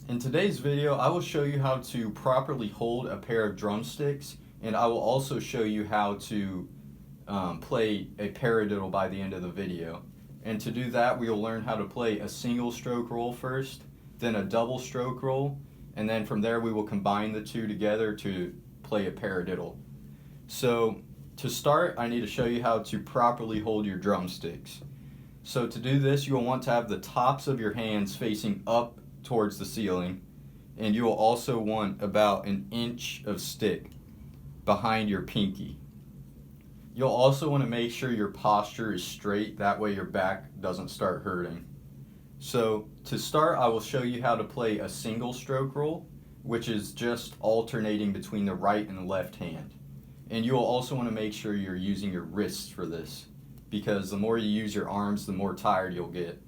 In today's video, I will show you how to properly hold a pair of drumsticks, and I will also show you how to play a paradiddle by the end of the video. And to do that, we will learn how to play a single stroke roll first, then a double stroke roll, and then from there we will combine the two together to play a paradiddle. So to start, I need to show you how to properly hold your drumsticks. So to do this, you will want to have the tops of your hands facing up towards the ceiling, and you will also want about an inch of stick behind your pinky. You'll also want to make sure your posture is straight, that way your back doesn't start hurting. So to start, I will show you how to play a single stroke roll, which is just alternating between the right and the left hand. And you'll also want to make sure you're using your wrists for this, because the more you use your arms, the more tired you'll get.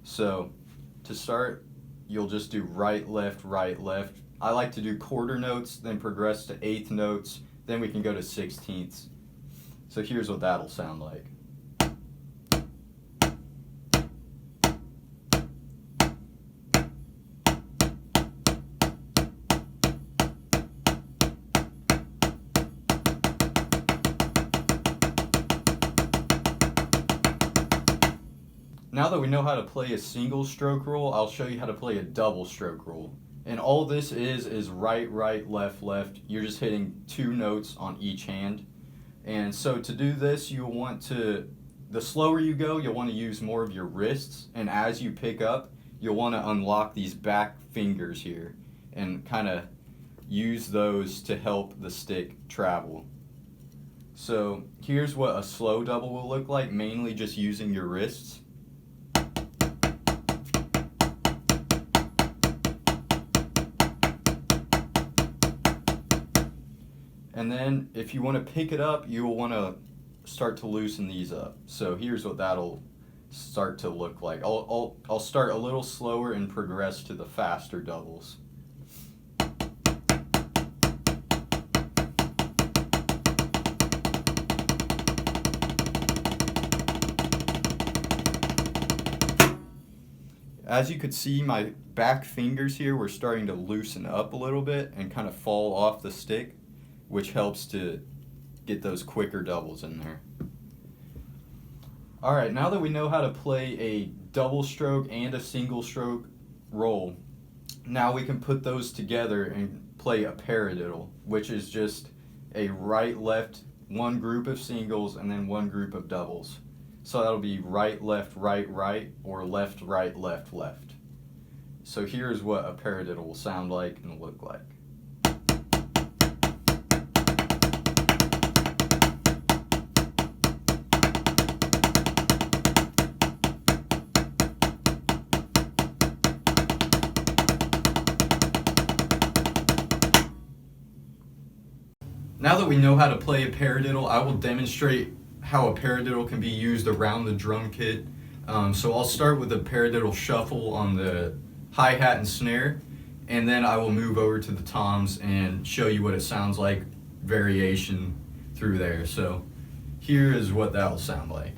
So to start, you'll just do right, left, right, left. I like to do quarter notes, then progress to eighth notes, then we can go to 16ths. So here's what that'll sound like. Now that we know how to play a single stroke roll, I'll show you how to play a double stroke roll. And all this is right, right, left, left. You're just hitting two notes on each hand. And so to do this, you'll want to, the slower you go, you'll want to use more of your wrists. And as you pick up, you'll want to unlock these back fingers here and kind of use those to help the stick travel. So here's what a slow double will look like, mainly just using your wrists. And then if you want to pick it up, you will want to start to loosen these up. So here's what that'll start to look like. I'll start a little slower and progress to the faster doubles. As you could see, my back fingers here were starting to loosen up a little bit and kind of fall off the stick, which helps to get those quicker doubles in there. Alright, now that we know how to play a double stroke and a single stroke roll, now we can put those together and play a paradiddle, which is just a right, left, one group of singles and then one group of doubles. So that'll be right, left, right, right, or left, right, left, left. So here's what a paradiddle will sound like and look like. Now that we know how to play a paradiddle, I will demonstrate how a paradiddle can be used around the drum kit. So I'll start with a paradiddle shuffle on the hi-hat and snare, and then I will move over to the toms and show you what it sounds like, variation through there. So here is what that'll sound like.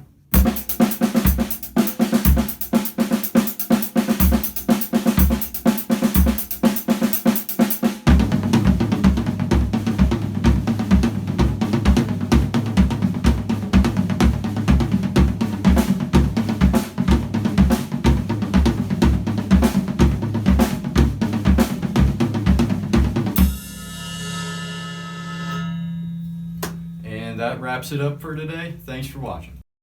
And that wraps it up for today. Thanks for watching.